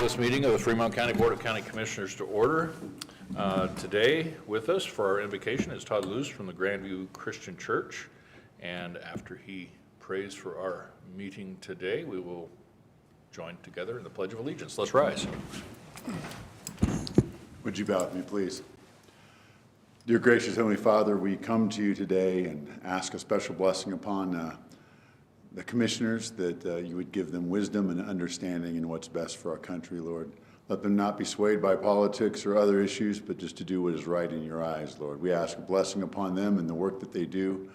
this meeting of the Fremont County Board of County Commissioners to order. Today with us for our invocation is Todd Luce from the Grandview Christian Church. And after he prays for our meeting today, we will join together in the Pledge of Allegiance. Let's rise. Would you bow with me, please? Dear gracious Heavenly Father, we come to you today and ask a special blessing upon the commissioners, that you would give them wisdom and understanding in what's best for our country, Lord. Let them not be swayed by politics or other issues, but just to do what is right in your eyes, Lord. We ask a blessing upon them and the work that they do,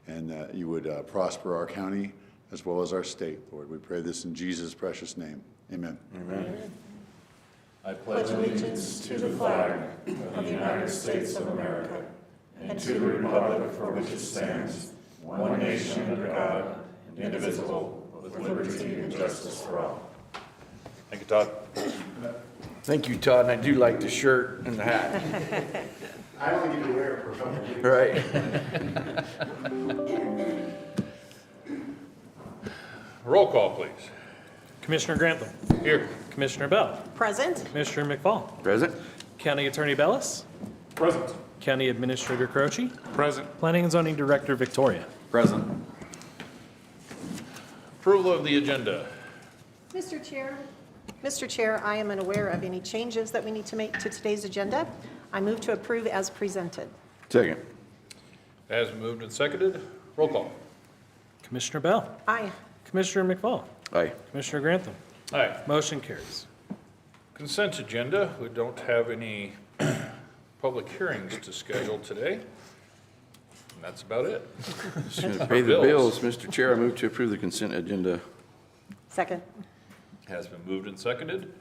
and that you would prosper our county as well as our state, Lord. We pray this in Jesus' precious name. Amen. Amen. I pledge allegiance to the flag of the United States of America and to the republic for which it stands, one nation under God, indivisible, with liberty and justice for all. Thank you, Todd. Thank you, Todd, and I do like the shirt and the hat. I only get to wear it for a couple of weeks. Right. Roll call, please. Commissioner Grantham. Here. Commissioner Bell. Present. Commissioner McFall. Present? County Attorney Bellis. Present. County Administrator Croce. Present. Planning and Zoning Director Victoria. Present. Approval of the agenda. Mr. Chair, I am unaware of any changes that we need to make to today's agenda. I move to approve as presented. Second. As moved and seconded, roll call. Commissioner Bell. Aye. Commissioner McFall. Aye. Commissioner Grantham. Aye. Motion carries. Consent agenda. We don't have any public hearings to schedule today. And that's about it. Just going to pay the bills. Mr. Chair, I move to approve the consent agenda. Second. Has been moved and seconded.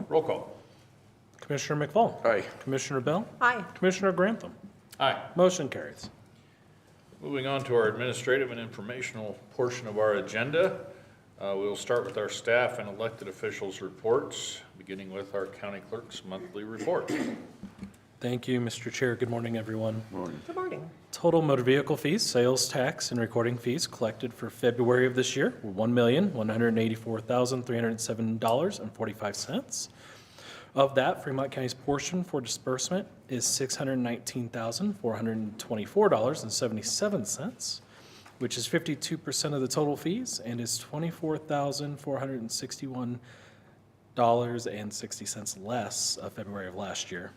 Roll call. Commissioner McFall. Aye. Commissioner Bell. Aye. Commissioner Grantham. Aye. Motion carries. Moving on to our administrative and informational portion of our agenda. We'll start with our staff and elected officials' reports, beginning with our county clerk's monthly report. Thank you, Mr. Chair. Good morning, everyone. Morning. Good morning. Total motor vehicle fees, sales tax, and recording fees collected for February of this year were $1,184,307.45. Of that, Fremont County's portion for disbursement is $619,424.77, which is 52% of the total fees and is $24,461.60 less of February of last year.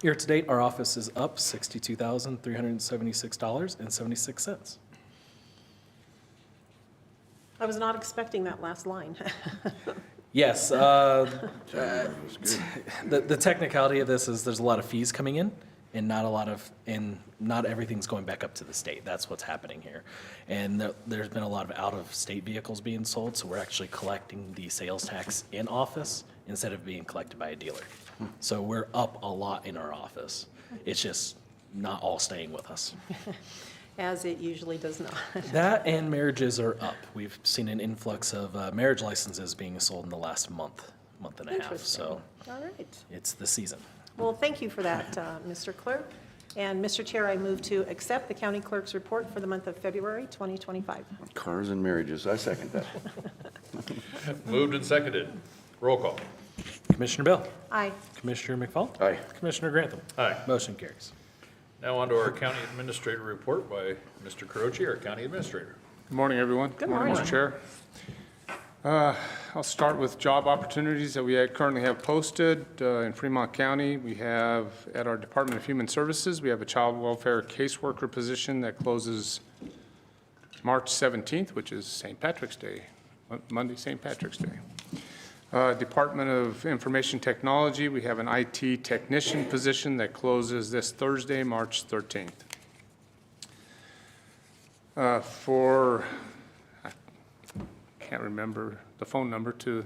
Year to date, our office is up $62,376.76. I was not expecting that last line. Yes, the technicality of this is there's a lot of fees coming in and not everything's going back up to the state. That's what's happening here. And there's been a lot of out-of-state vehicles being sold, so we're actually collecting the sales tax in office instead of being collected by a dealer. So we're up a lot in our office. It's just not all staying with us. As it usually does not. That and marriages are up. We've seen an influx of marriage licenses being sold in the last month and a half. Interesting. So All right. it's the season. Well, thank you for that, Mr. Clerk. And Mr. Chair, I move to accept the county clerk's report for the month of February 2025. Cars and marriages. I second that. Moved and seconded. Roll call. Commissioner Bell. Aye. Commissioner McFall. Aye. Commissioner Grantham. Aye. Motion carries. Now on to our county administrator report by Mr. Croce, our county administrator. Good morning, everyone. Good morning. Mr. Chair. I'll start with job opportunities that we currently have posted in Fremont County. We have, at our Department of Human Services, we have a child welfare caseworker position that closes March 17th, which is St. Patrick's Day, Monday, St. Patrick's Day. Department of Information Technology, we have an IT technician position that closes this Thursday, March 13th. I can't remember the phone number to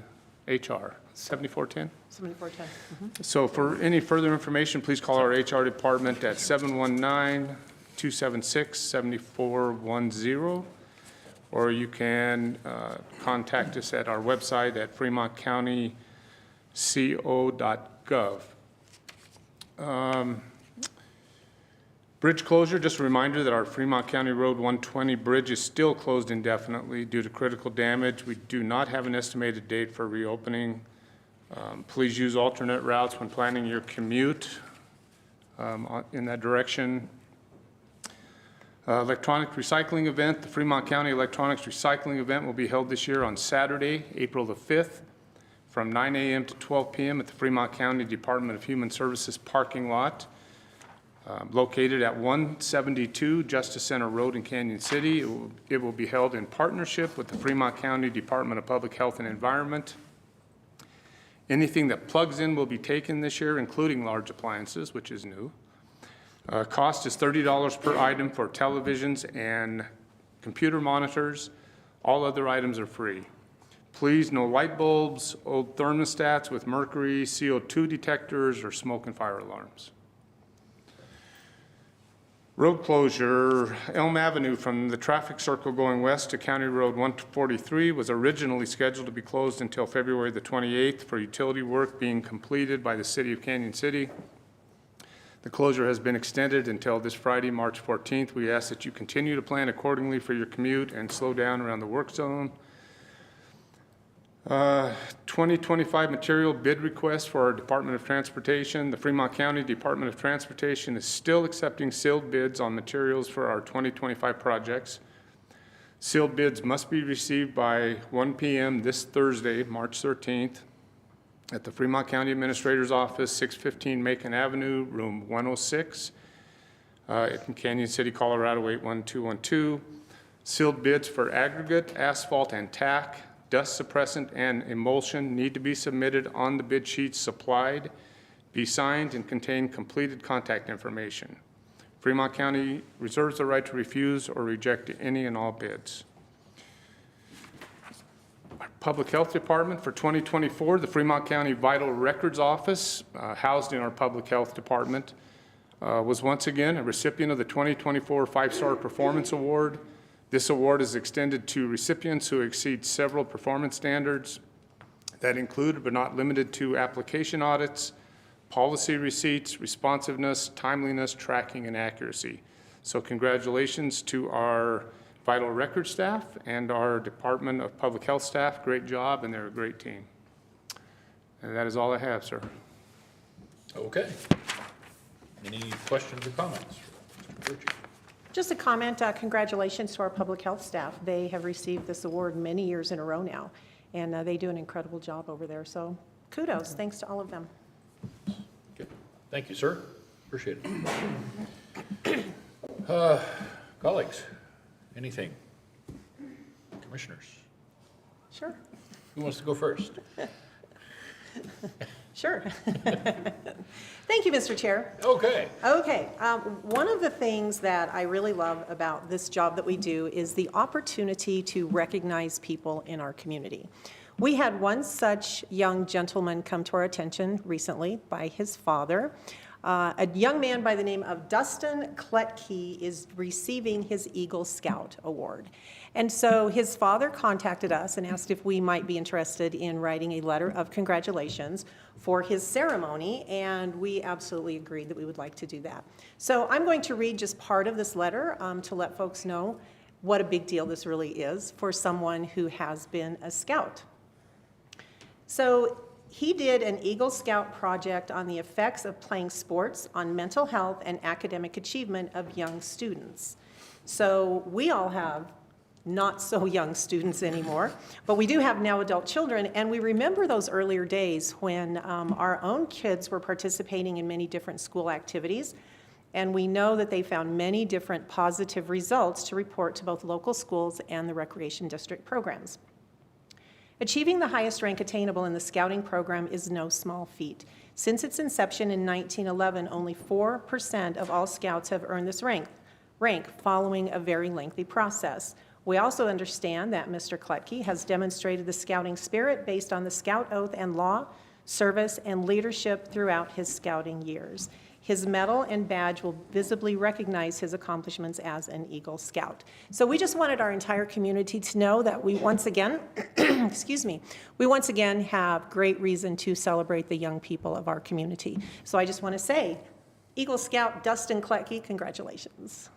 HR, 7410? 7410. So for any further information, please call our HR department at 719-276-7410. Or you can contact us at our website at fremontcountyco.gov. Bridge closure, just a reminder that our Fremont County Road 120 bridge is still closed indefinitely due to critical damage. We do not have an estimated date for reopening Please use alternate routes when planning your commute in that direction. Electronic recycling event, the Fremont County Electronics Recycling Event will be held this year on Saturday, April the 5th, from 9 a.m. to 12 p.m. at the Fremont County Department of Human Services parking lot, located at 172 Justice Center Road in Canyon City. It will be held in partnership with the Fremont County Department of Public Health and Environment. Anything that plugs in will be taken this year, including large appliances, which is new. Cost is $30 per item for televisions and computer monitors. All other items are free. Please, no light bulbs, old thermostats with mercury, CO2 detectors, or smoke and fire alarms. Road closure, Elm Avenue from the traffic circle going west to County Road 143 was originally scheduled to be closed until February the 28th for utility work being completed by the City of Canyon City. The closure has been extended until this Friday, March 14th. We ask that you continue to plan accordingly for your commute and slow down around the work zone. 2025 material bid request for our Department of Transportation. The Fremont County Department of Transportation is still accepting sealed bids on materials for our 2025 projects. Sealed bids must be received by 1 p.m. this Thursday, March 13th, at the Fremont County Administrator's Office, 615 Macon Avenue, room 106, in Canyon City, Colorado, 81212. Sealed bids for aggregate, asphalt, and tack, dust suppressant, and emulsion need to be submitted on the bid sheets supplied, be signed, and contain completed contact information. Fremont County reserves the right to refuse or reject any and all bids. Our Public Health Department for 2024, the Fremont County Vital Records Office, housed in our Public Health Department, was once again a recipient of the 2024 5-Star Performance Award. This award is extended to recipients who exceed several performance standards that include but not limited to application audits, policy receipts, responsiveness, timeliness, tracking, and accuracy. So congratulations to our Vital Record staff and our Department of Public Health staff. Great job, and they're a great team. And that is all I have, sir. Okay. Any questions or comments? Mr. Burchett? Just a comment, congratulations to our public health staff. They have received this award many years in a row now, and they do an incredible job over there. So kudos, thanks to all of them. Okay. Thank you, sir. Appreciate it. Colleagues, anything? Commissioners? Sure. Who wants to go first? Sure. Thank you, Mr. Chair. Okay. Okay, one of the things that I really love about this job that we do is the opportunity to recognize people in our community. We had one such young gentleman come to our attention recently by his father. A young man by the name of Dustin Kletke is receiving his Eagle Scout Award. And so his father contacted us and asked if we might be interested in writing a letter of congratulations for his ceremony, and we absolutely agreed that we would like to do that. So I'm going to read just part of this letter to let folks know what a big deal this really is for someone who has been a scout. So he did an Eagle Scout project on the effects of playing sports on mental health and academic achievement of young students. So we all have not so young students anymore, but we do have now adult children, and we remember those earlier days when our own kids were participating in many different school activities, and we know that they found many different positive results to report to both local schools and the recreation district programs. Achieving the highest rank attainable in the scouting program is no small feat. Since its inception in 1911, only 4% of all scouts have earned this rank following a very lengthy process. We also understand that Mr. Kletke has demonstrated the scouting spirit based on the Scout Oath and Law, service, and leadership throughout his scouting years. His medal and badge will visibly recognize his accomplishments as an Eagle Scout. So we just wanted our entire community to know that we once again, we once again have great reason to celebrate the young people of our community. So I just want to say, Eagle Scout Dustin Kletke, congratulations.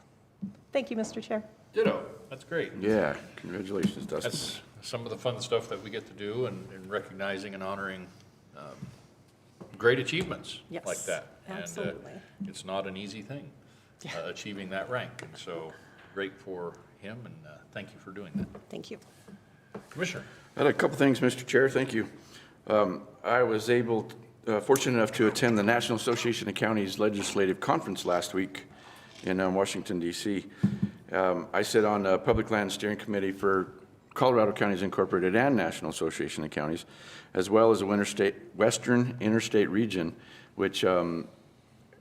Thank you, Mr. Chair. Ditto. That's great. Yeah, congratulations, Dustin. That's some of the fun stuff that we get to do, and recognizing and honoring great achievements Yes, like that. absolutely. And it's not an easy thing, achieving that rank. And so great for him, and thank you for doing that. Thank you. Commissioner? I had a couple things, Mr. Chair, thank you. I was fortunate enough to attend the National Association of Counties Legislative Conference last week in Washington, D.C. I sit on the Public Land Steering Committee for Colorado Counties Incorporated and National Association of Counties, as well as the Western Interstate Region, which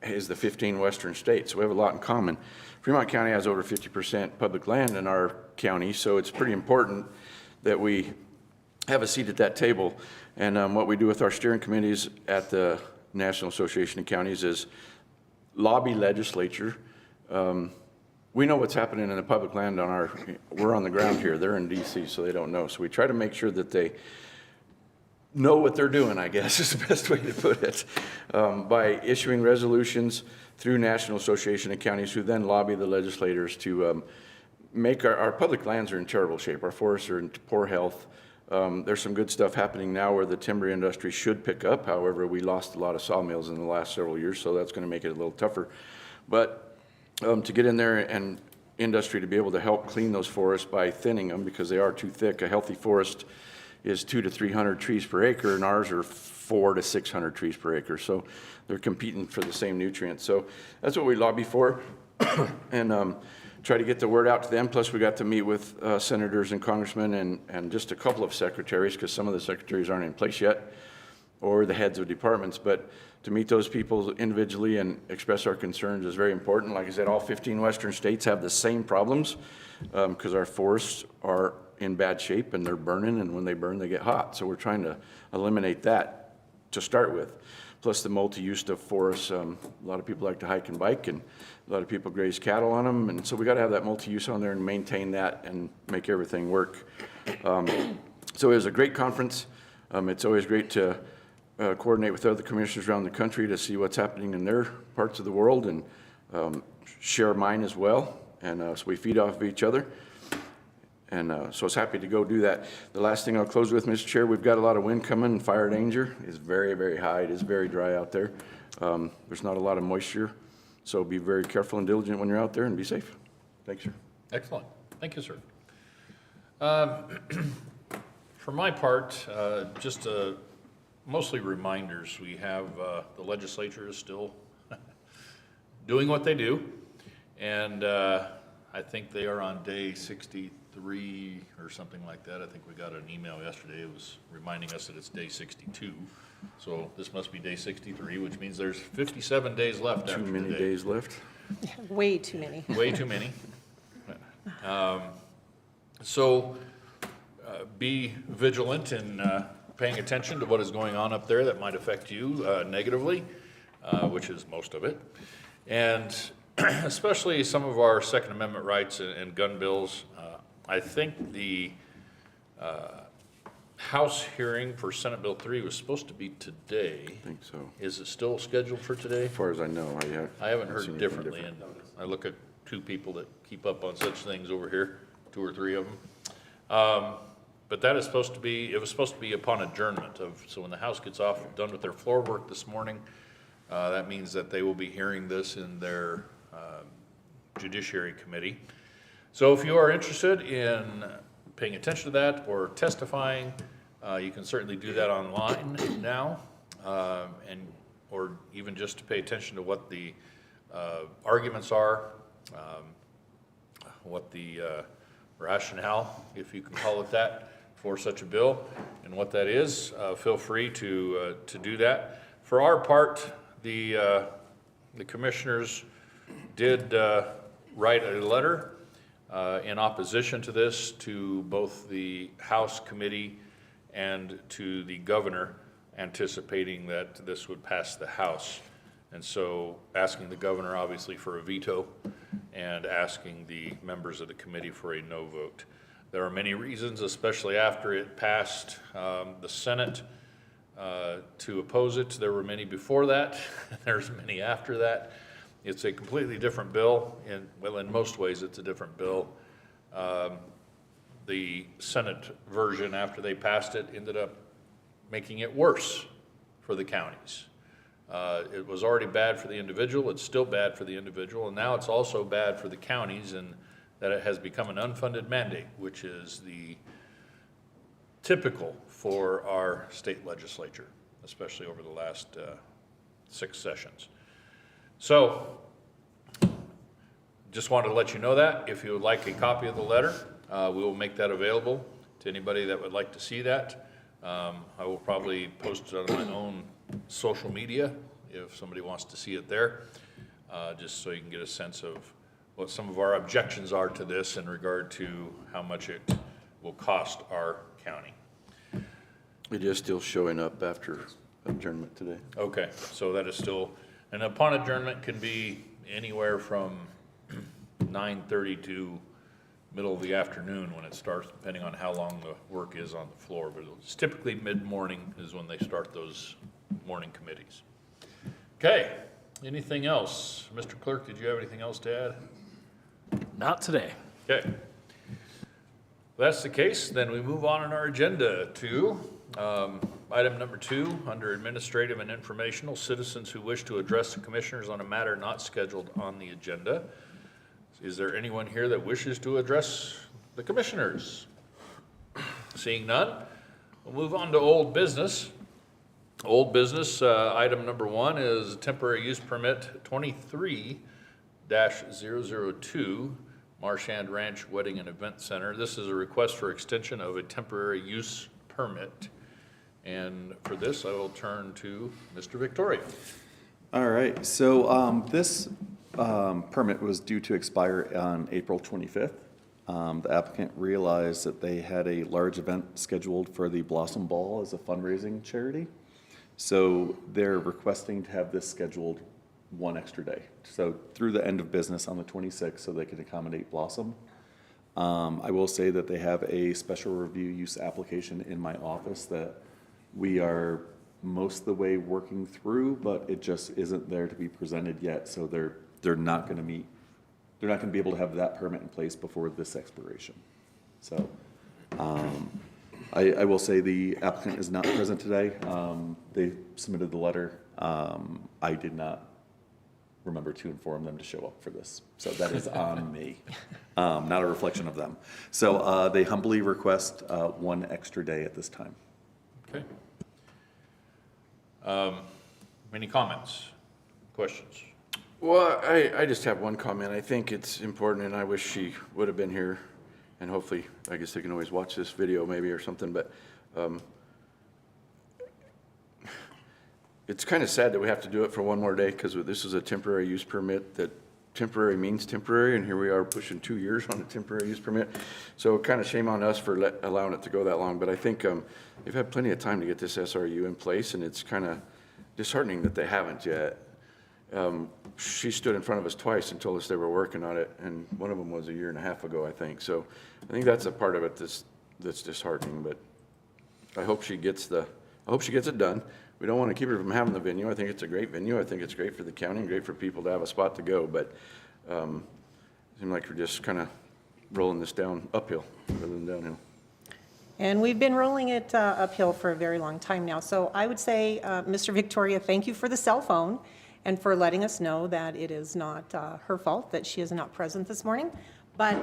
is the 15 western states. So we have a lot in common. Fremont County has over 50% public land in our county, so it's pretty important that we have a seat at that table. And what we do with our steering committees at the National Association of Counties is lobby legislature. We know what's happening in the public land we're on the ground here. They're in DC, so they don't know. So we try to make sure that they know what they're doing, I guess, is the best way to put it, by issuing resolutions through National Association of Counties, who then lobby the legislators to make our public lands are in terrible shape. Our forests are in poor health. There's some good stuff happening now where the timber industry should pick up. However, we lost a lot of sawmills in the last several years, so that's going to make it a little tougher. But to get in there and industry to be able to help clean those forests by thinning them because they are too thick. A healthy forest is 200 to 300 trees per acre, and ours are 400 to 600 trees per acre. So they're competing for the same nutrients. So that's what we lobby for, and try to get the word out to them. Plus, we got to meet with senators and congressmen and just a couple of secretaries, because some of the secretaries aren't in place yet, or the heads of departments. But to meet those people individually and express our concerns is very important. Like I said, all 15 western states have the same problems because our forests are in bad shape and they're burning, and when they burn, they get hot. So we're trying to eliminate that to start with. Plus the multi-use of forests. A lot of people like to hike and bike, and a lot of people graze cattle on them. And so we got to have that multi-use on there and maintain that and make everything work. So it was a great conference. It's always great to coordinate with other commissioners around the country to see what's happening in their parts of the world, and share mine as well. And so we feed off of each other. And so I was happy to go do that. The last thing I'll close with, Mr. Chair, we've got a lot of wind coming, and fire danger is very, very high. It is very dry out there. There's not a lot of moisture. So be very careful and diligent when you're out there, and be safe. Thanks, sir. Excellent. Thank you, sir. For my part, just mostly reminders. We have the legislature is still doing what they do, and I think they are on day 63 or something like that. I think we got an email yesterday. It was reminding us that it's day 62. So this must be day 63, which means there's 57 days left after Too many today. days left. Way too many. Way too many. So be vigilant in paying attention to what is going on up there that might affect you negatively, which is most of it. And especially some of our Second Amendment rights and gun bills. I think the House hearing for Senate Bill 3 was supposed to be today. I think so. Is it still scheduled for today? As far as I know, I haven't seen heard anything differently, different. and I look at two people that keep up on such things over here, 2 or 3 of them. But that is supposed to be, it was supposed to be upon adjournment of, so when the House gets done with their floor work this morning, that means that they will be hearing this in their Judiciary Committee. So if you are interested in paying attention to that or testifying, you can certainly do that online now, or even just to pay attention to what the arguments are, what the rationale, if you can call it that, for such a bill, and what that is. Feel free to do that. For our part, the commissioners did write a letter in opposition to this to both the House committee and to the governor, anticipating that this would pass the House. And so asking the governor obviously for a veto and asking the members of the committee for a no vote. There are many reasons, especially after it passed the Senate, to oppose it. There were many before that. There's many after that. It's a completely different bill. In most ways, it's a different bill. The Senate version, after they passed it, ended up making it worse for the counties. It was already bad for the individual, it's still bad for the individual, and now it's also bad for the counties in that it has become an unfunded mandate, which is the typical for our state legislature, especially over the last 6 sessions. So, just wanted to let you know that. If you would like a copy of the letter, we will make that available to anybody that would like to see that. I will probably post it on my own social media if somebody wants to see it there, just so you can get a sense of what some of our objections are to this in regard to how much it will cost our county. It is still showing up after adjournment today. Okay, so that is still, and upon adjournment can be anywhere from 9:30 to middle of the afternoon when it starts, depending on how long the work is on the floor. But it's typically mid-morning is when they start those morning committees. Okay, anything else? Mr. Clerk, did you have anything else to add? Not today. Okay. If that's the case, then we move on in our agenda to item number 2, under administrative and informational, citizens who wish to address the commissioners on a matter not scheduled on the agenda. Is there anyone here that wishes to address the commissioners? Seeing none, we'll move on to old business. Old business, item number 1 is temporary use permit 23-002, Marshand Ranch Wedding and Event Center. This is a request for extension of a temporary use permit. And for this, I will turn to Mr. Victoria. All right, so this permit was due to expire on April 25th. The applicant realized that they had a large event scheduled for the Blossom Ball as a fundraising charity. So they're requesting to have this scheduled 1 extra day. So through the end of business on the 26th, so they can accommodate Blossom. I will say that they have a special review use application in my office that we are most of the way working through, but it just isn't there to be presented yet. So they're not going to meet, they're not going to be able to have that permit in place before this expiration. So I will say the applicant is not present today. They submitted the letter. I did not remember to inform them to show up for this. So that is on me, not a reflection of them. So they humbly request 1 extra day at this time. Okay. Any comments, questions? Well, I just have one comment. I think it's important, and I wish she would have been here, and hopefully, I guess they can always watch this video maybe or something, but it's kind of sad that we have to do it for 1 more day, because this is a temporary use permit that temporary means temporary, and here we are pushing 2 years on a temporary use permit. So kind of shame on us for allowing it to go that long, but I think they've had plenty of time to get this SRU in place, and it's kind of disheartening that they haven't yet. She stood in front of us twice and told us they were working on it, and one of them was 1.5 years ago, I think. So I think that's a part of it that's disheartening, but I hope she gets it done. We don't want to keep her from having the venue. I think it's a great venue. I think it's great for the county and great for people to have a spot to go, but it seems like we're just kind of rolling this down uphill rather than downhill. And we've been rolling it uphill for a very long time now. So I would say, Mr. Victoria, thank you for the cell phone and for letting us know that it is not her fault that she is not present this morning. But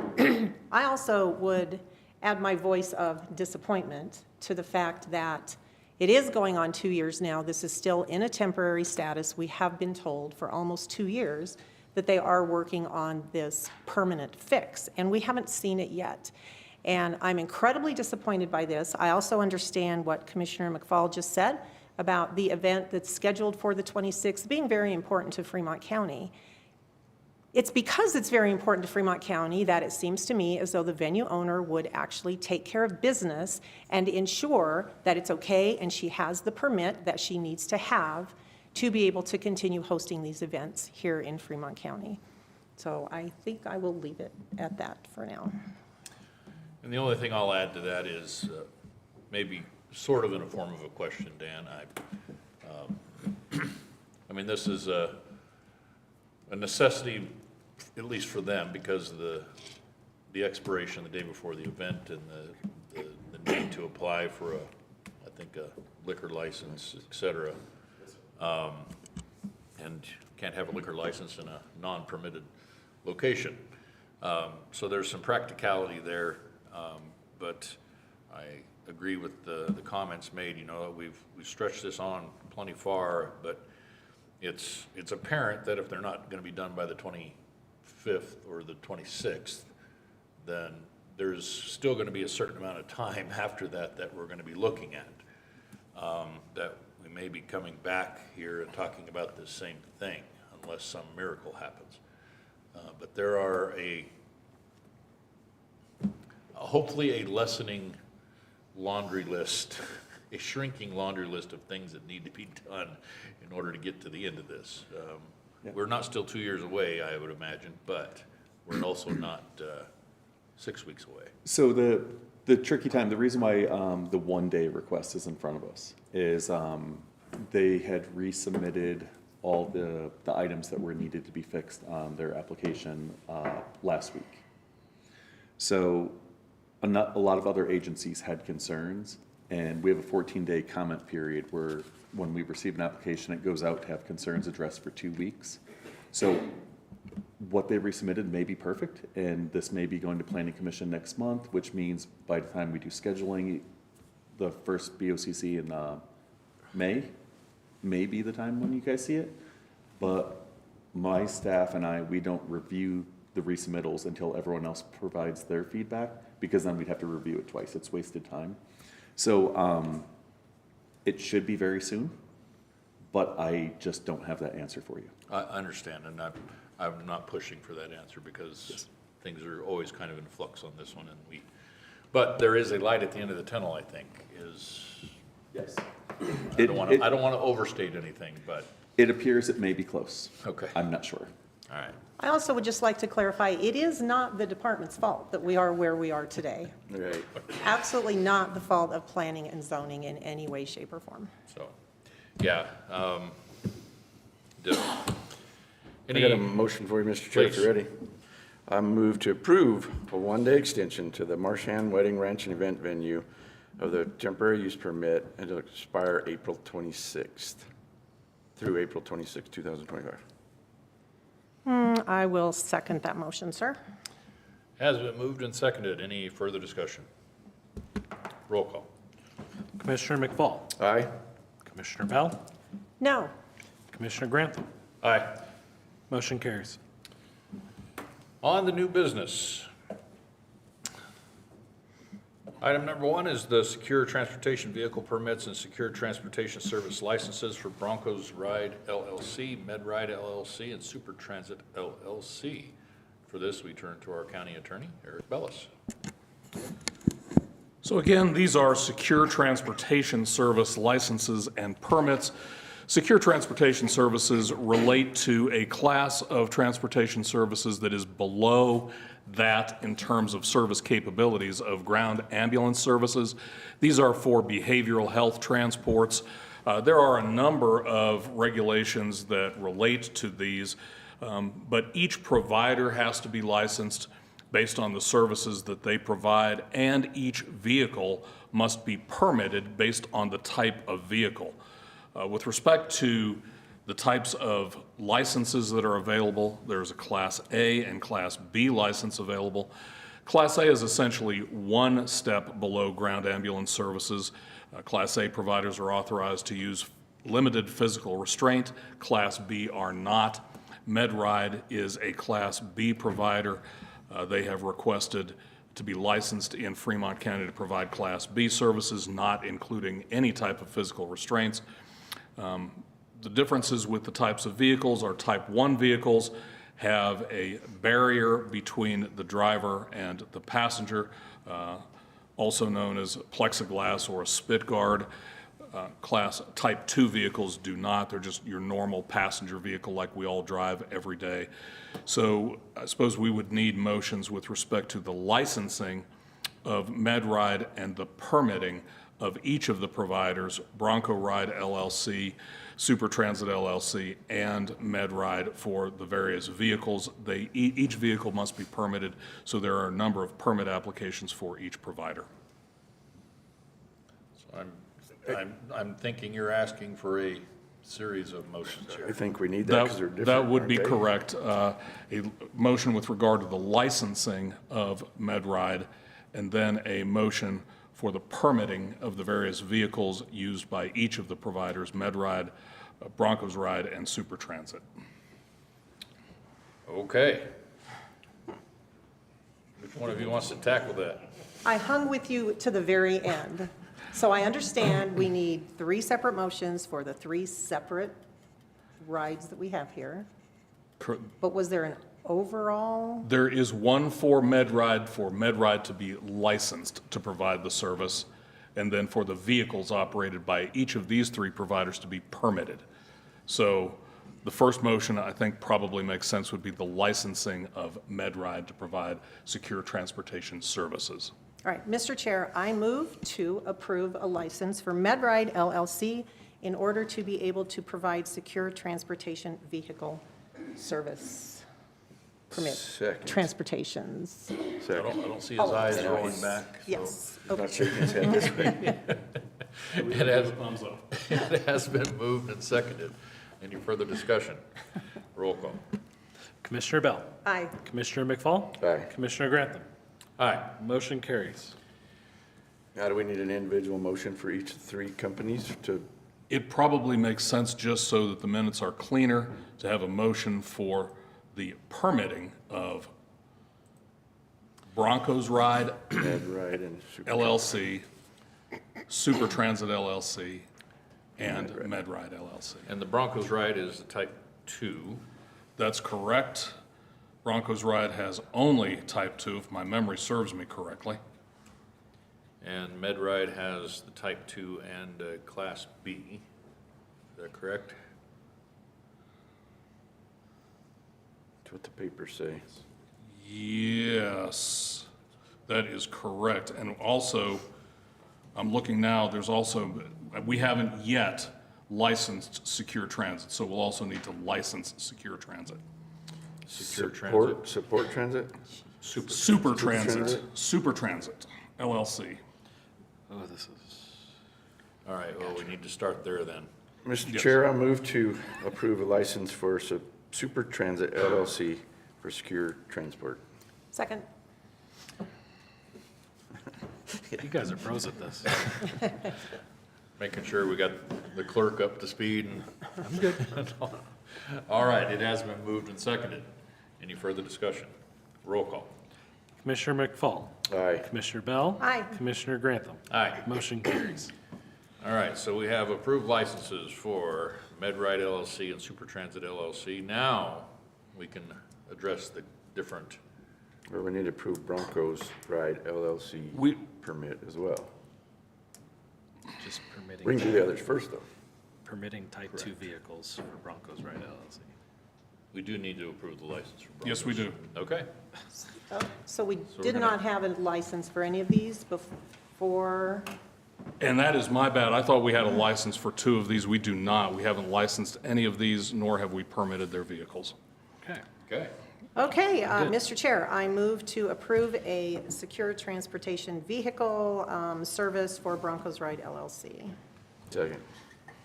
I also would add my voice of disappointment to the fact that it is going on 2 years now. This is still in a temporary status. We have been told for almost 2 years that they are working on this permanent fix, and we haven't seen it yet. And I'm incredibly disappointed by this. I also understand what Commissioner McFall just said about the event that's scheduled for the 26th being very important to Fremont County. It's because it's very important to Fremont County that it seems to me as though the venue owner would actually take care of business and ensure that it's okay and she has the permit that she needs to have to be able to continue hosting these events here in Fremont County. So I think I will leave it at that for now. And the only thing I'll add to that is maybe sort of in a form of a question, Dan. I mean, this is a necessity, at least for them, because of the expiration the day before the event and the need to apply for a think a liquor license, et cetera. And can't have a liquor license in a non-permitted location. So there's some practicality there, but I agree with the comments made. You know, we've stretched this on plenty far, but it's apparent that if they're not going to be done by the 25th or the 26th, then there's still going to be a certain amount of time after that that we're going to be looking at. That we may be coming back here and talking about the same thing unless some miracle happens. But there are hopefully a lessening laundry list, a shrinking laundry list of things that need to be done in order to get to the end of this. We're not still 2 years away, I would imagine, but we're also not 6 weeks away. So the tricky time, the reason why the one-day request is in front of us is they had resubmitted all the items that were needed to be fixed on their application last week. So a lot of other agencies had concerns, and we have a 14-day comment period where when we receive an application, it goes out to have concerns addressed for 2 weeks. So what they resubmitted may be perfect, and this may be going to Planning Commission next month, which means by the time we do scheduling, the first BOCC in may be the time when you guys see it. But my staff and we don't review the resubmittals until everyone else provides their feedback, because then we'd have to review it twice. It's wasted time. So it should be very soon, but I just don't have that answer for you. I understand, and I'm not pushing for that answer because things are always kind of in flux on this one, but there is a light at the end of the tunnel, I think, Yes. I don't want to overstate anything, but. It appears it may be close. Okay. I'm not sure. All right. I also would just like to clarify, it is not the department's fault that we are where we are today. Right. Absolutely not the fault of planning and zoning in any way, shape, or form. So, yeah. I got a motion for you, Mr. Chair, if you're ready. I move to approve a one-day extension to the Marshan Wedding Ranch and Event Venue of the temporary use permit and to expire April 26th through April 26th, 2025. I will second that motion, sir. Has been moved and seconded. Any further discussion? Roll call. Commissioner McFall, Aye. Commissioner Bell, No. Commissioner Grantham. Aye. Motion carries. On the new business. Item number 1 is the secure transportation vehicle permits and secure transportation service licenses for Broncos Ride LLC, Med Ride LLC, and Super Transit LLC. For this, we turn to our county attorney, Eric Bellis. So again, these are secure transportation service licenses and permits. Secure transportation services relate to a class of transportation services that is below that in terms of service capabilities of ground ambulance services. These are for behavioral health transports. There are a number of regulations that relate to these, but each provider has to be licensed based on the services that they provide, and each vehicle must be permitted based on the type of vehicle. With respect to the types of licenses that are available, there's a Class A and Class B license available. Class A is essentially one step below ground ambulance services. Class A providers are authorized to use limited physical restraint. Class B are not. MedRide is a Class B provider. They have requested to be licensed in Fremont County to provide Class B services, not including any type of physical restraints. The differences with the types of vehicles are Type 1 vehicles have a barrier between the driver and the passenger, also known as plexiglass or a spit guard. Type 2 vehicles do not. They're just your normal passenger vehicle like we all drive every day. So I suppose we would need motions with respect to the licensing of MedRide and the permitting of each of the providers, Bronco Ride LLC, Super Transit LLC, and MedRide for the various vehicles. Each vehicle must be permitted, so there are a number of permit applications for each provider. So I'm I'm thinking you're asking for a series of motions here. I think we need that because they're different. That would be aren't they? correct. A motion with regard to the licensing of MedRide, and then a motion for the permitting of the various vehicles used by each of the providers, MedRide, Broncos Ride, and Super Transit. Okay. Which one of you wants to tackle that? I hung with you to the very end. So I understand we need 3 separate motions for the 3 separate rides that we have here. But was there an overall? There is one for MedRide to be licensed to provide the service, and then for the vehicles operated by each of these 3 providers to be permitted. So the first motion, I think probably makes sense, would be the licensing of MedRide to provide secure transportation services. All right, Mr. Chair, I move to approve a license for MedRide LLC in order to be able to provide secure transportation vehicle service permit. Second. Transportations. I Second. don't see his eyes rolling back. so- Yes. Not Okay. shaking his head this way. It has been moved and seconded. Any further discussion? Roll call. Commissioner Bell, Aye. Commissioner McFall, Aye. Commissioner Grantham. Aye. Motion carries. Now, do we need an individual motion for each of the 3 companies to, It probably makes sense, just so that the minutes are cleaner, to have a motion for the permitting of Broncos Ride MedRide and Super? LLC, Super Transit LLC, and MedRide LLC. And the Broncos Ride is the type 2. That's correct. Broncos Ride has only Type 2, if my memory serves me correctly. And MedRide has the type 2 and class B. Is that correct? That's what the papers say. Yes, that is correct. And also, I'm looking now, there's also, we haven't yet licensed Secure Transit, so we'll also need to license Secure Transit. Secure Transit. Support Transit? Super Transit, Transit? Super Transit, LLC. Oh, this is. All right, well, we need to start there then. Mr. Yes. Chair, I move to approve a license for Super Transit LLC for secure transport. Second. You guys are pros at this. Making sure we got the clerk up to speed and. I'm good. All right, it has been moved and seconded. Any further discussion? Roll call. Commissioner McFall, Aye. Commissioner Bell. Aye. Commissioner Grantham. Aye. Motion carries. All right, so we have approved licenses for MedRide LLC and Super Transit LLC. Now, we can address the different, Or we need to approve Broncos Ride LLC We- permit as well. Just We can permitting, do the others first, though. permitting type 2 vehicles for Broncos Ride LLC. we do need to approve the license for Broncos. Yes, we do. Okay. So we we're did gonna- not have a license for any of these before? And that is my bad. I thought we had a license for 2 of these. We do not. We haven't licensed any of these, nor have we permitted their vehicles. Okay. Okay. Okay, Mr. Chair, I move to approve a secure transportation vehicle service for Broncos Ride LLC. Second.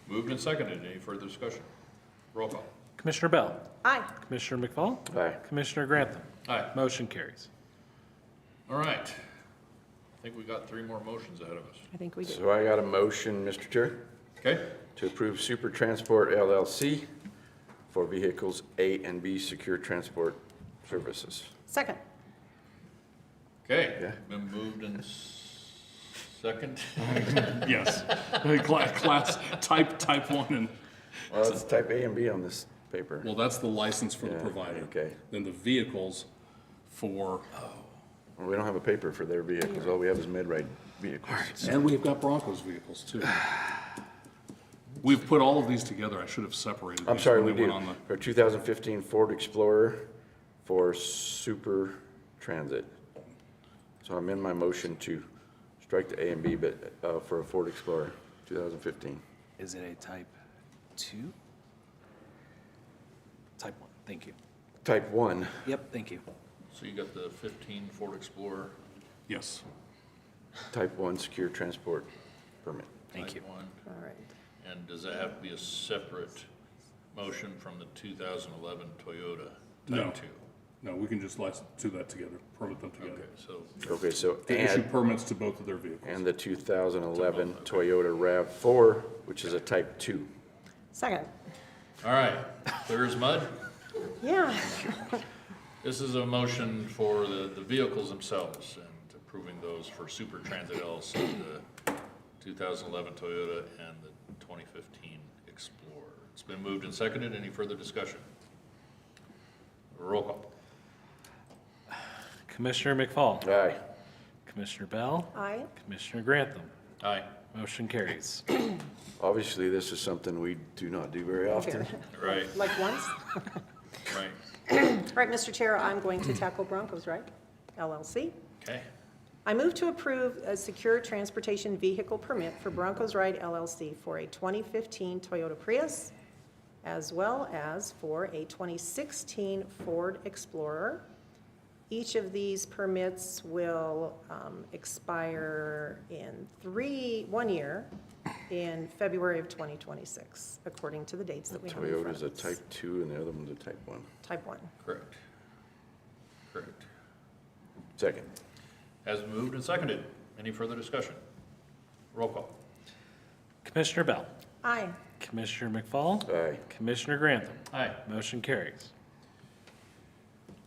Moved and seconded. Any further discussion? Roll call. Commissioner Bell, Aye. Commissioner McFall, Aye. Commissioner Grantham. Aye. Motion carries. All right. I think we got 3 more motions ahead of us. I think we did. So I got a motion, Mr. Chair, Okay? to approve Super Transport LLC for vehicles A and B secure transport services. Second. Okay. Yeah. Been moved and second. Yes. Class, type 1 and. Well, it's type A and B on this paper. Well, that's the license for the Yeah, provider. okay. Then the vehicles for, Well, we don't have a paper for their vehicles. All we have is MedRide vehicles. and we've got Broncos vehicles too. We've put all of these together. I should have separated I'm these sorry, when we they do. went on For 2015 Ford Explorer for Super Transit. So I'm in my motion to strike the A and B, but for a Ford Explorer, 2015. Is it a type 2? Type 1, thank you. Type 1, Yep, thank you. So you got the 15 Ford Explorer. Yes. Type 1 secure transport permit. Thank you. Type 1. All right. And does that have to be a separate motion from the 2011 Toyota No. Type 2? No, we can just do that together, permit them together. Okay, so To issue and, permits to both of their vehicles. and the 2011 Toyota RAV4, which is a Type 2. Second. all right, clear as mud? Yeah. This is a motion for the vehicles themselves and approving those for Super Transit LLC, the 2011 Toyota and the 2015 Explorer. It's been moved and seconded. Any further discussion? Roll call. Commissioner McFall, Aye. Commissioner Bell, Aye. Commissioner Grantham. Aye. Motion carries. Obviously, this is something we do not do very often. Right, Like once? right. All right, Mr. Chair, I'm going to tackle Broncos Right LLC. Okay. I move to approve a secure transportation vehicle permit for Broncos Ride LLC for a 2015 Toyota Prius, as well as for a 2016 Ford Explorer. Each of these permits will expire in 1 year in February of 2026, according to the dates that we have in front Toyota's a of us. Type 2 and the other one's a Type 1. Type 1. Correct. Correct. Second. Has been moved and seconded. Any further discussion? Roll call. Commissioner Bell, Aye. Commissioner McFall, Aye. Commissioner Grantham. Aye. Motion carries.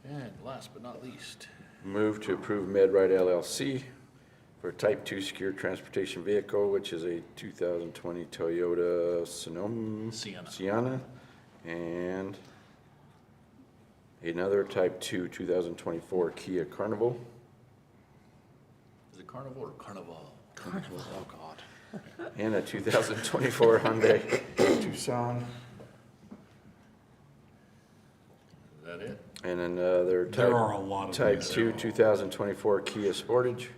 And last but not least, Move to approve MedRide LLC for a Type 2 secure transportation vehicle, which is a 2020 Toyota Sienna, and another Type 2 2024 Kia Carnival. is it Carnival or Carnival? Carnival, oh God. And a 2024 Hyundai Tucson, Is that it? and another There are a lot of Type these. 2 2024 Kia Sportage,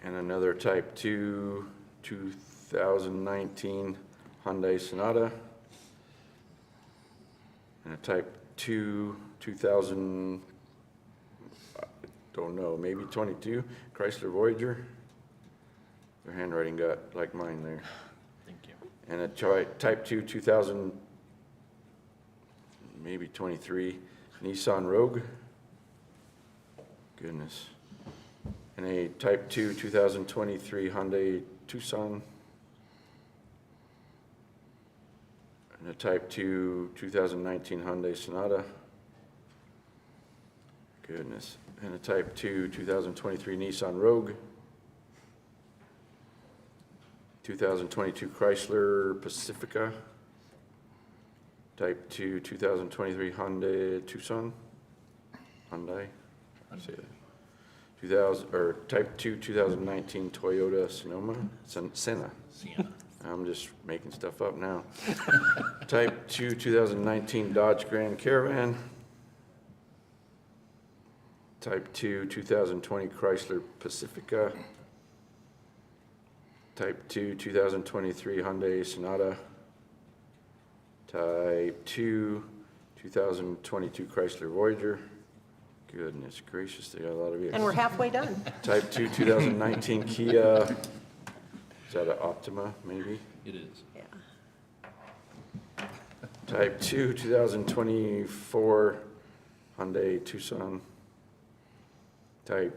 and another Type 2 2019 Hyundai Sonata, and a Type 2 2000, I don't know, maybe 22 Chrysler Voyager. Their handwriting got like mine there. Thank you. And a Type 2 2000, maybe 23 Nissan Rogue. Goodness. And a Type 2 2023 Hyundai Tucson. And a Type 2 2019 Hyundai Sonata. Goodness. And a Type 2 2023 Nissan Rogue. 2022 Chrysler Pacifica. Type 2 2023 Hyundai Tucson. Hyundai. I say that. 2000 or Type 2 2019 Toyota Senna. Sienna. I'm just making stuff up now. Type 2 2019 Dodge Grand Caravan. Type 2 2020 Chrysler Pacifica. Type 2 2023 Hyundai Sonata. Type 2 2022 Chrysler Voyager. Goodness gracious, they got a lot of vehicles. And we're halfway done. Type 2 2019 Kia, is that an Optima, maybe? It is. Yeah. Type 2 2024 Hyundai Tucson. Type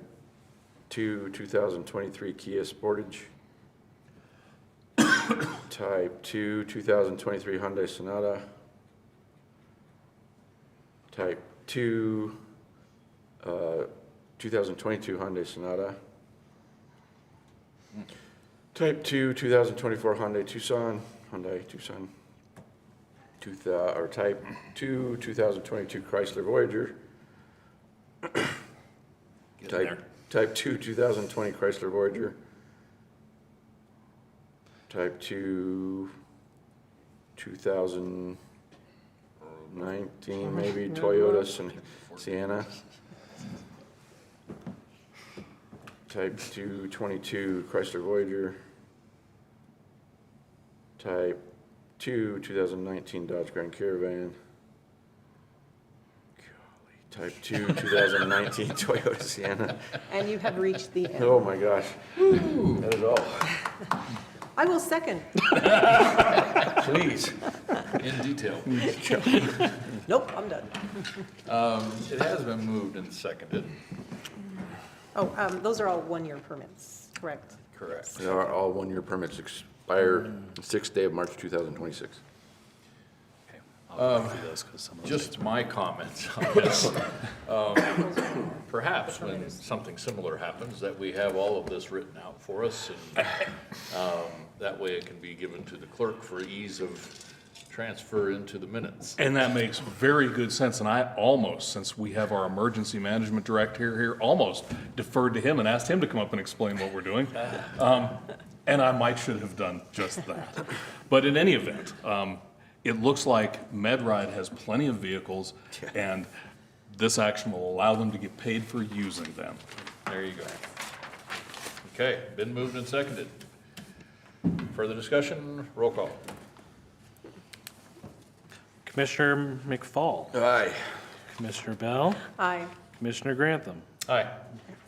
2 2023 Kia Sportage. Type 2 2023 Hyundai Sonata. Type 2 2022 Hyundai Sonata. Type 2 2024 Hyundai Tucson. Or Type 2 2022 Chrysler Voyager. Get in there. Type 2 2020 Chrysler Voyager. Type 2 2019 maybe Toyota Sienna. Type 2 22 Chrysler Voyager. Type 2 2019 Dodge Grand Caravan. Golly. Type 2, 2019 Toyota Sienna. And you have reached the end. Oh, my gosh. That is all. I will second. Please. In detail. Nope, I'm done. It has been moved and seconded. Oh, those are all one-year permits, correct? Correct. They are all one-year permits expire the 6th day of March 2026. Okay, I'll go through those 'cause some of those Just my comments on this. Perhaps when something similar happens, that we have all of this written out for us, and that way it can be given to the clerk for ease of transfer into the minutes. And that makes very good sense, and I almost, since we have our emergency management director here, almost deferred to him and asked him to come up and explain what we're doing. And I might should have done just that. But in any event, it looks like MedRide has plenty of vehicles, and this action will allow them to get paid for using them. There you go. Okay, been moved and seconded. Further discussion, roll call. Commissioner McFall, Aye. Commissioner Bell, Aye. Commissioner Grantham. Aye.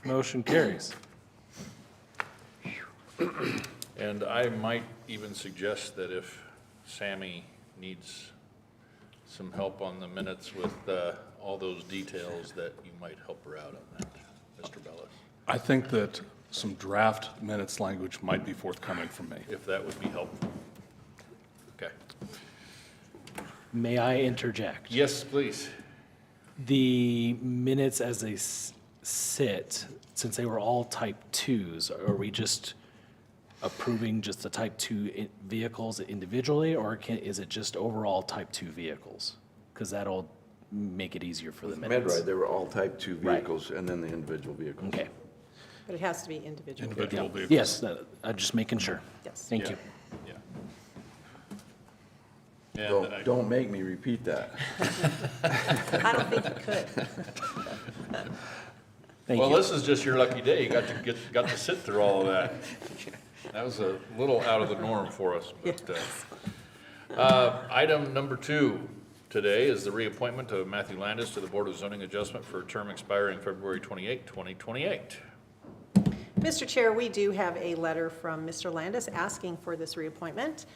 Motion carries. And I might even suggest that if Sammy needs some help on the minutes with all those details, that you might help her out on that, Mr. Bellis, I think that some draft minutes language might be forthcoming from me. if that would be helpful. Okay. May I interject? Yes, please. The minutes as they sit, since they were all type 2s, are we just approving just the type 2 vehicles individually, or is it just overall type 2 vehicles? Because that'll make it easier for the minutes. MedRide, they were all type 2 Right. vehicles and then the individual vehicles. Okay. But it has to be individual. Individual vehicles. Yes, I'm just making sure. Yes. Thank you. Yeah. And Don't make me repeat that. I don't think you could. Thank well, you. this is just your lucky day. You got to sit through all of that. That was a little out of the norm for us. But, item number 2 today is the reappointment of Matthew Landis to the Board of Zoning Adjustment for a term expiring February 28, 2028. Mr. Chair, we do have a letter from Mr. Landis asking for this reappointment.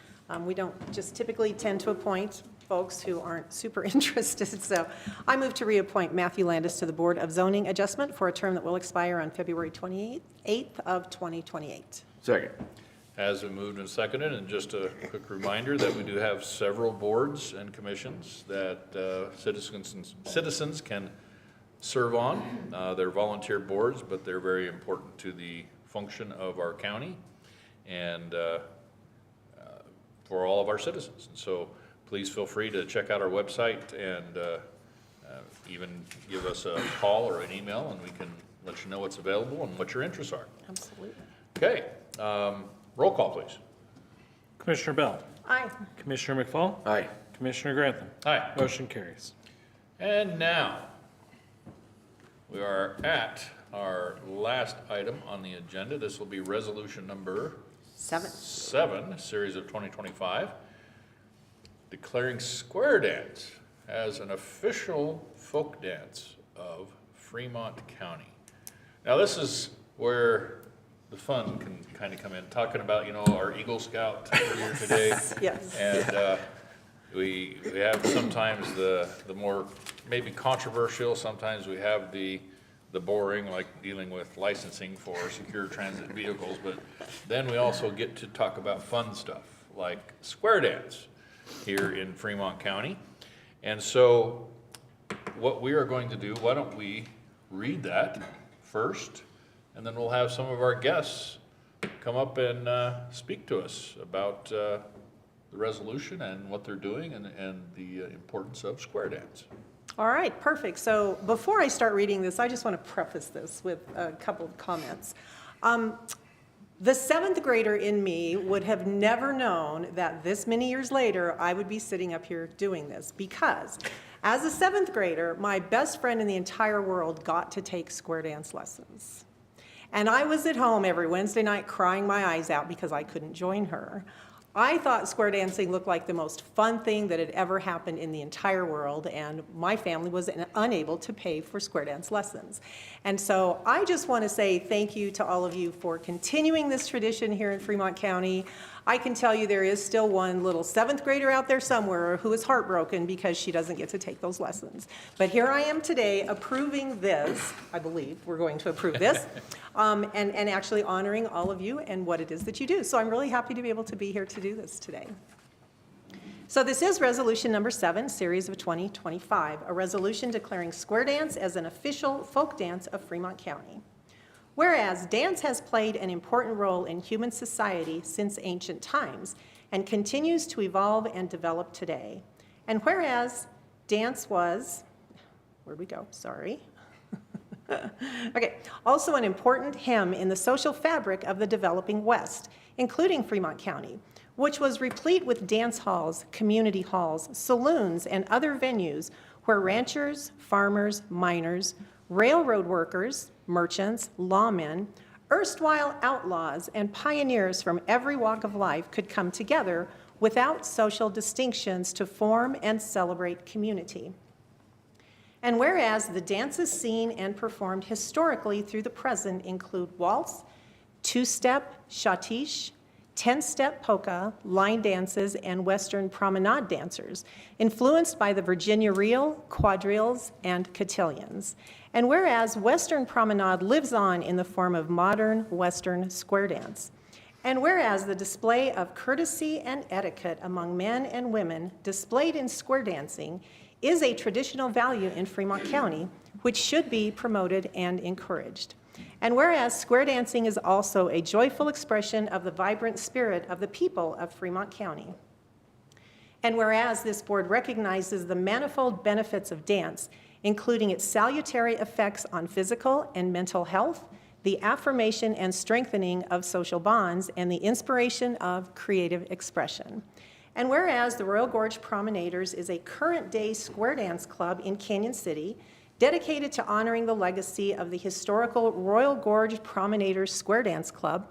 We don't just typically tend to appoint folks who aren't super interested, so I move to reappoint Matthew Landis to the Board of Zoning Adjustment for a term that will expire on February 28th of 2028. Second. Has been moved and seconded, and just a quick reminder that we do have several boards and commissions that citizens can serve on. They're volunteer boards, but they're very important to the function of our county and for all of our citizens. And so please feel free to check out our website and even give us a call or an email, and we can let you know what's available and what your interests are. Absolutely. Okay, roll call, please. Commissioner Bell, Aye. Commissioner McFall, Aye. Commissioner Grantham. Aye. Motion carries. And now, we are at our last item on the agenda. This will be resolution number 7, series of 2025, declaring square dance as an official folk dance of Fremont County. Now, this is where the fun can kind of come in, talking about, our Eagle Scout earlier today. Yes. And we have sometimes the more maybe controversial, sometimes we have the boring, like dealing with licensing for secure transit vehicles, but then we also get to talk about fun stuff, like square dance here in Fremont County. And so what we are going to do, why don't we read that first, and then we'll have some of our guests come up and speak to us about the resolution and what they're doing and the importance of square dance. All right, perfect. So before I start reading this, I just want to preface this with a couple of comments. The 7th grader in me would have never known that this many years later, I would be sitting up here doing this, because as a 7th grader, my best friend in the entire world got to take square dance lessons. And I was at home every Wednesday night crying my eyes out because I couldn't join her. I thought square dancing looked like the most fun thing that had ever happened in the entire world, and my family was unable to pay for square dance lessons. And so I just want to say thank you to all of you for continuing this tradition here in Fremont County. I can tell you there is still one little 7th grader out there somewhere who is heartbroken because she doesn't get to take those lessons. But here I am today approving this, I believe we're going to approve this, and actually honoring all of you and what it is that you do. So I'm really happy to be able to be here to do this today. So this is resolution number 7, series of 2025, a resolution declaring square dance as an official folk dance of Fremont County. Whereas dance has played an important role in human society since ancient times and continues to evolve and develop today. And whereas dance was, where'd we go? Sorry. Okay, also an important hem in the social fabric of the developing West, including Fremont County, which was replete with dance halls, community halls, saloons, and other venues where ranchers, farmers, miners, railroad workers, merchants, lawmen, erstwhile outlaws, and pioneers from every walk of life could come together without social distinctions to form and celebrate community. And whereas the dances seen and performed historically through the present include waltz, two-step, schottische, 10-step polka, line dances, and Western promenade dancers, influenced by the Virginia reel, quadrilles, and cotillions. And whereas Western promenade lives on in the form of modern Western square dance. And whereas the display of courtesy and etiquette among men and women displayed in square dancing is a traditional value in Fremont County, which should be promoted and encouraged. And whereas square dancing is also a joyful expression of the vibrant spirit of the people of Fremont County. And whereas this board recognizes the manifold benefits of dance, including its salutary effects on physical and mental health, the affirmation and strengthening of social bonds, and the inspiration of creative expression. And whereas the Royal Gorge Promenaders is a current-day square dance club in Canyon City, dedicated to honoring the legacy of the historical Royal Gorge Promenaders Square Dance Club,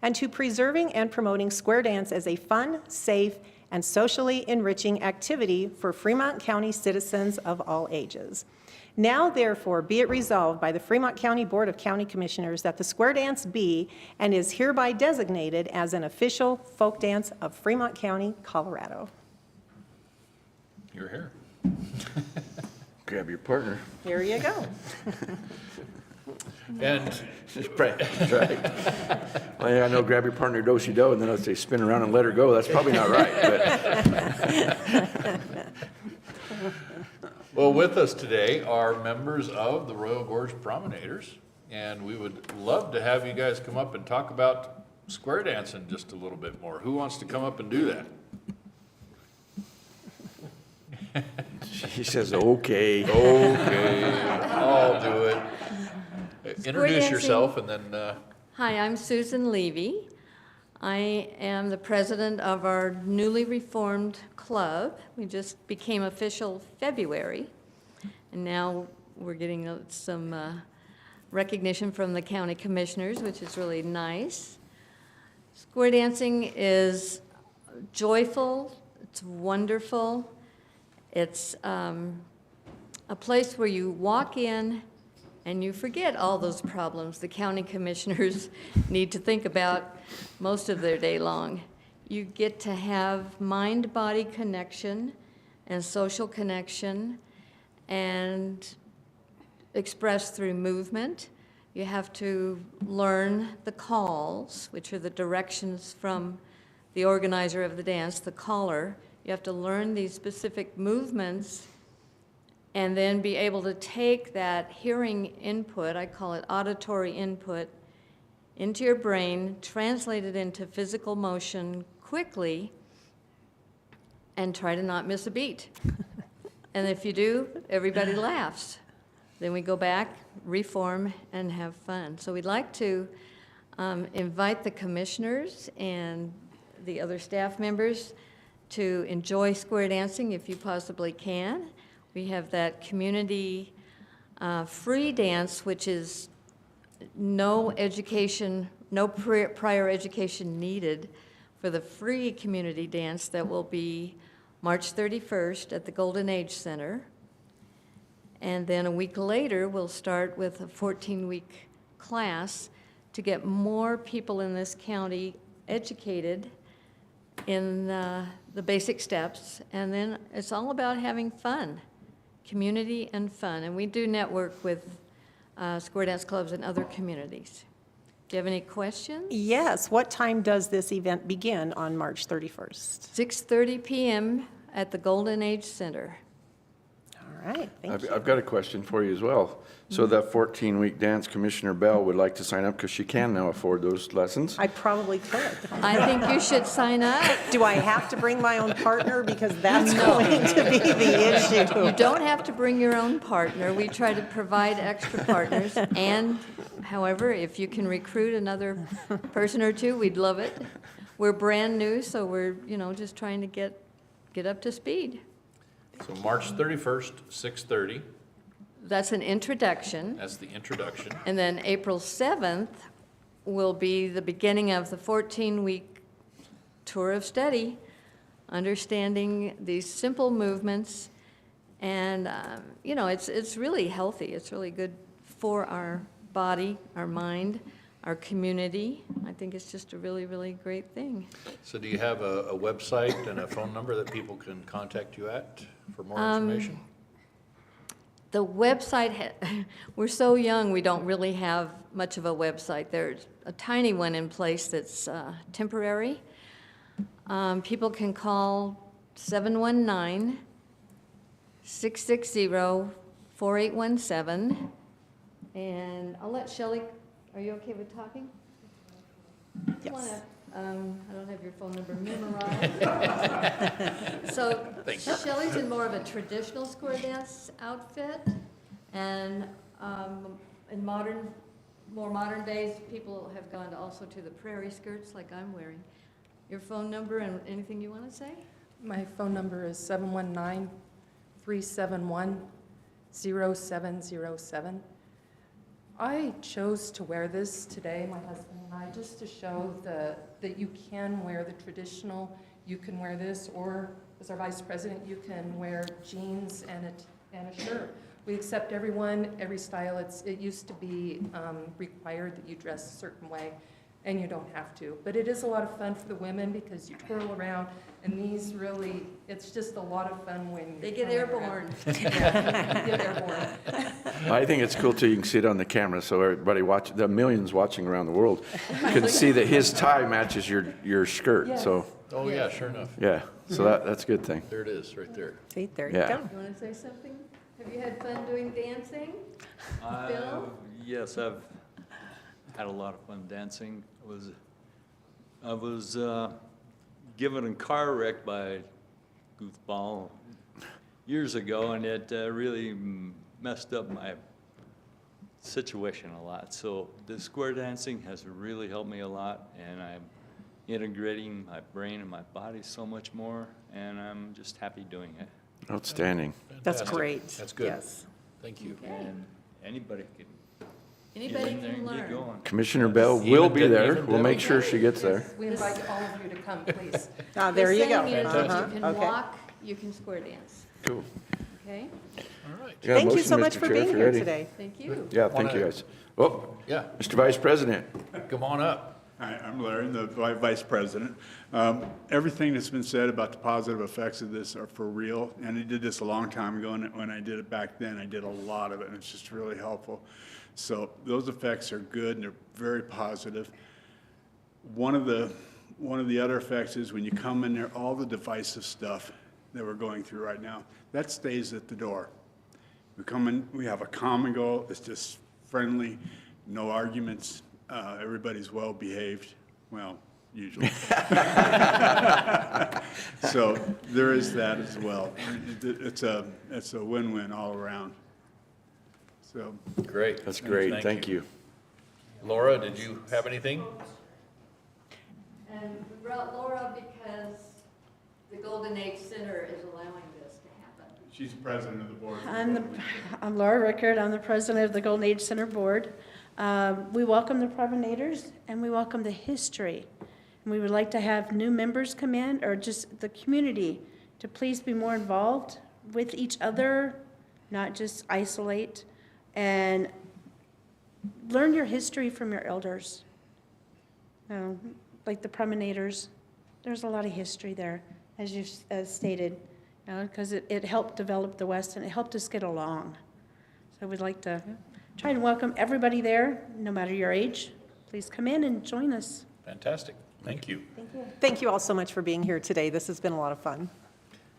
and to preserving and promoting square dance as a fun, safe, and socially enriching activity for Fremont County citizens of all ages. Now, therefore, be it resolved by the Fremont County Board of County Commissioners that the square dance be and is hereby designated as an official folk dance of Fremont County, Colorado. You're here. Grab your partner. Here you go. And That's right. Well, yeah, I know, grab your partner, do-si-do, and then I'll say spin around and let her go. That's probably not right, but. well, with us today are members of the Royal Gorge Promenaders, and we would love to have you guys come up and talk about square dancing just a little bit more. Who wants to come up and do that? She says, okay. Okay, I'll do it. Introduce dancing. yourself and then, Hi, I'm Susan Levy. I am the president of our newly reformed club. We just became official February, and now we're getting some recognition from the county commissioners, which is really nice. Square dancing is joyful, it's wonderful. It's a place where you walk in and you forget all those problems the county commissioners need to think about most of their day long. You get to have mind-body connection and social connection and expressed through movement. You have to learn the calls, which are the directions from the organizer of the dance, the caller. You have to learn these specific movements and then be able to take that hearing input, I call it auditory input, into your brain, translate it into physical motion quickly, and try to not miss a beat. And if you do, everybody laughs. Then we go back, reform, and have fun. So we'd like to invite the commissioners and the other staff members to enjoy square dancing if you possibly can. We have that community free dance, which is no education, no prior education needed for the free community dance that will be March 31st at the Golden Age Center. And then a week later, we'll start with a 14-week class to get more people in this county educated in the basic steps. And then it's all about having fun, community and fun. And we do network with square dance clubs in other communities. Do you have any questions? Yes, what time does this event begin on March 31st? 6:30 PM at the Golden Age Center. All right, thank you. I've got a question for you as well. So that 14-week dance, Commissioner Bell would like to sign up because she can now afford those lessons. I probably could. I think you should sign up. Do I have to bring my own partner? Because that's going to be the issue. You don't have to bring your own partner. We try to provide extra partners. And however, if you can recruit another person or two, we'd love it. We're brand new, so we're, just trying to get up to speed. So March 31st, 6:30, That's an introduction. that's the introduction. And then April 7th will be the beginning of the 14-week tour of study, understanding these simple movements. And, it's really healthy. It's really good for our body, our mind, our community. I think it's just a really, really great thing. So do you have a website and a phone number that people can contact you at for more information? The website, we're so young, we don't really have much of a website. There's a tiny one in place that's temporary. People can call 719-660-4817. And I'll let Shelley, are you okay with talking? Yes. I don't have your phone number memorized. So Shelley's in more of a traditional square dance outfit, and in more modern days, people have gone also to the prairie skirts like I'm wearing. Your phone number and anything you want to say? My phone number is 719-371-0707. I chose to wear this today, my husband and I, just to show that you can wear the traditional, you can wear this, or as our vice president, you can wear jeans and a shirt. We accept everyone, every style. It used to be required that you dress a certain way, and you don't have to. But it is a lot of fun for the women because you twirl around, and these really, it's just a lot of fun when They get airborne. Yeah, you get airborne. I think it's cool too, you can see it on the camera, so everybody the millions watching around the world can see that his tie matches your skirt, so, Oh, yeah, sure enough. yeah, so that's a good thing. There it is, right there. See, there you Yeah. go. You want to say something? Have you had fun doing dancing? Bill? Yes, I've had a lot of fun dancing. I was given a car wreck by a goofball years ago, and it really messed up my situation a lot. So the square dancing has really helped me a lot, and I'm integrating my brain and my body so much more, and I'm just happy doing it. Outstanding. That's Fantastic. great. That's good. Yes. Thank you. And anybody can Anybody get in there can and get learn. going. Commissioner Bell Even will be Deb- there, even we'll Debbie? make sure she gets there. We invite all of you to come, please. Ah, there you go. The same is Uh-huh. you can Okay. walk, you can square dance, Cool. okay? All right. Yeah, Thank you motion, so much Mr. for Chair, if being you're here ready. today. Thank you. Yeah, thank you Wanna- guys. Oh, Yeah, Mr. Vice President. come on up. Hi, I'm Larry, the Vice President. Everything that's been said about the positive effects of this are for real, and I did this a long time ago, and when I did it back then, I did a lot of it, and it's just really helpful. So those effects are good, and they're very positive. One of the other effects is when you come in there, all the divisive stuff that we're going through right now, that stays at the door. We come in, we have a common goal, it's just friendly, no arguments, everybody's well behaved, well, usually. So there is that as well. It's a win-win all around. So, Great. That's great, thank you. Laura, did you have anything? And we brought Laura because the Golden Age Center is allowing this to happen. she's the president of the board. I'm Laura Rickard. I'm the president of the Golden Age Center Board. We welcome the promenaders and we welcome the history And we would like to have new members come in, or just the community, to please be more involved with each other, not just isolate, and learn your history from your elders. Like the promenaders, there's a lot of history there, as you stated, because it helped develop the West and it helped us get along. So we'd like to try and welcome everybody there, no matter your age. Please come in and join us. Fantastic. Thank you. Thank you. Thank you all so much for being here today. This has been a lot of fun.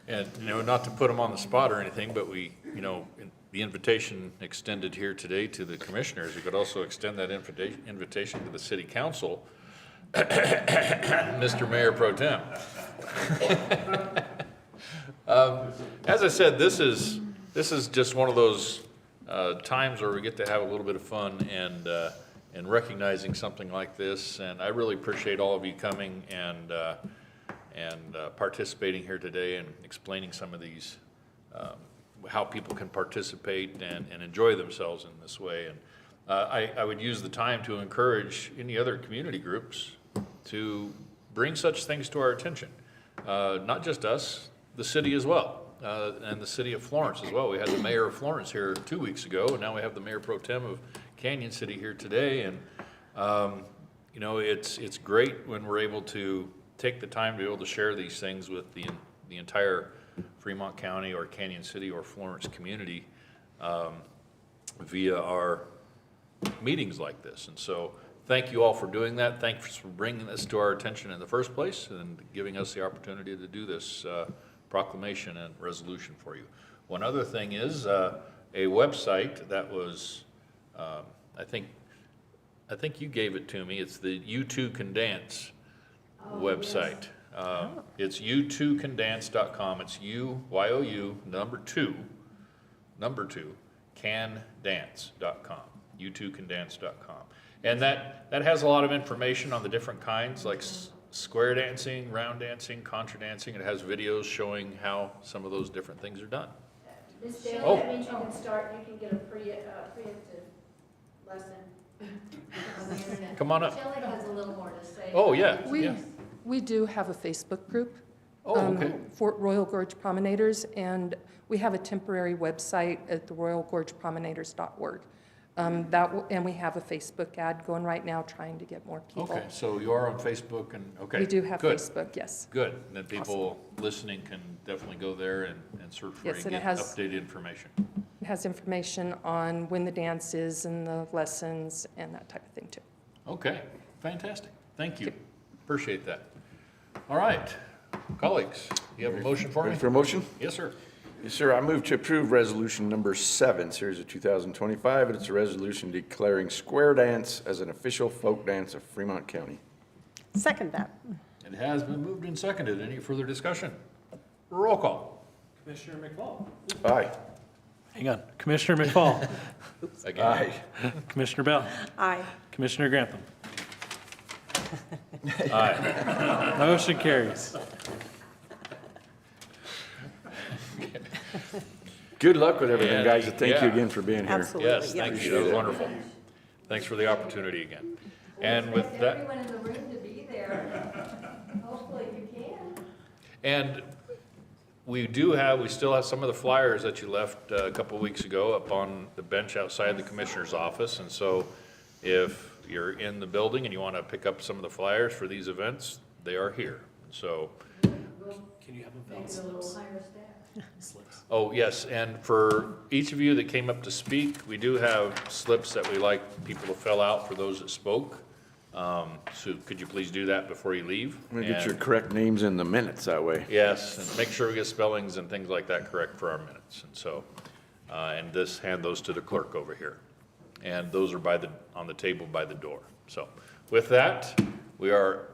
And, not to put them on the spot or anything, but we, the invitation extended here today to the commissioners, we could also extend that invitation to the city council, Mr. Mayor Pro Tem. As I said, this is just one of those times where we get to have a little bit of fun and recognizing something like this. And I really appreciate all of you coming and participating here today and explaining some of these, how people can participate and enjoy themselves in this way. And I would use the time to encourage any other community groups to bring such things to our attention. Not just us, the city as well, and the city of Florence as well. We had the mayor of Florence here 2 weeks ago, and now we have the mayor pro tem of Canyon City here today. And it's great when we're able to take the time to be able to share these things with the entire Fremont County or Canyon City or Florence community via our meetings like this. And so thank you all for doing that. Thanks for bringing this to our attention in the first place and giving us the opportunity to do this proclamation and resolution for you. One other thing is a website that was, I think you gave it to me. It's the You Too Can Dance website. It's you2candance.com. It's U-Y-O-U, number two, candance.com, you2candance.com. And that has a lot of information on the different kinds, like square dancing, round dancing, contra dancing. It has videos showing how some of those different things are done. Ms. Daly, Oh. that means you can start, you can get a preemptive lesson on the internet. Come on up. Shelley has a little more to say. Oh, yeah. We do have a Facebook group. Oh, okay. For Royal Gorge Promenaders, and we have a temporary website at the royalgorgepromenaders.org. And we have a Facebook ad going right now, trying to get more people. Okay, so you are on Facebook and, okay. We do have good. Facebook, yes. Good, then people listening can definitely go there and search for it Yes, and and it get has- updated information. It has information on when the dance is and the lessons and that type of thing, too. Okay, fantastic. Thank you. Appreciate that. All right, colleagues, you have a motion for me? Ready for a motion? Yes, sir. Yes, sir. I move to approve resolution number 7, series of 2025, and it's a resolution declaring square dance as an official folk dance of Fremont County. Second that. It has been moved and seconded. Any further discussion? Roll call. Commissioner McFall. Aye. Hang on. Commissioner McFall. Again. Aye. Commissioner Bell. Aye. Commissioner Grantham. Aye. Motion carries. Good luck with everything, And, guys, and thank you yeah. again for being here. Absolutely. Yes, thank you. That was wonderful. Thanks for the opportunity again. And with that. Everyone in the room to be there. Hopefully you can. And we still have some of the flyers that you left a couple of weeks ago up on the bench outside the commissioner's office. And so if you're in the building and you want to pick up some of the flyers for these events, they are here. So, Can you have them fill slips? Slips. oh, yes, and for each of you that came up to speak, we do have slips that we like people to fill out for those that spoke. So could you please do that before you leave? I'm gonna get your And- correct names in the minutes that way. Yes, and make sure we get spellings and things like that correct for our minutes. And so, and hand those to the clerk over here. And those are on the table by the door. So with that, we are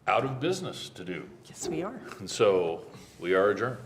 out of business to do. Yes, we are. And so we are adjourned.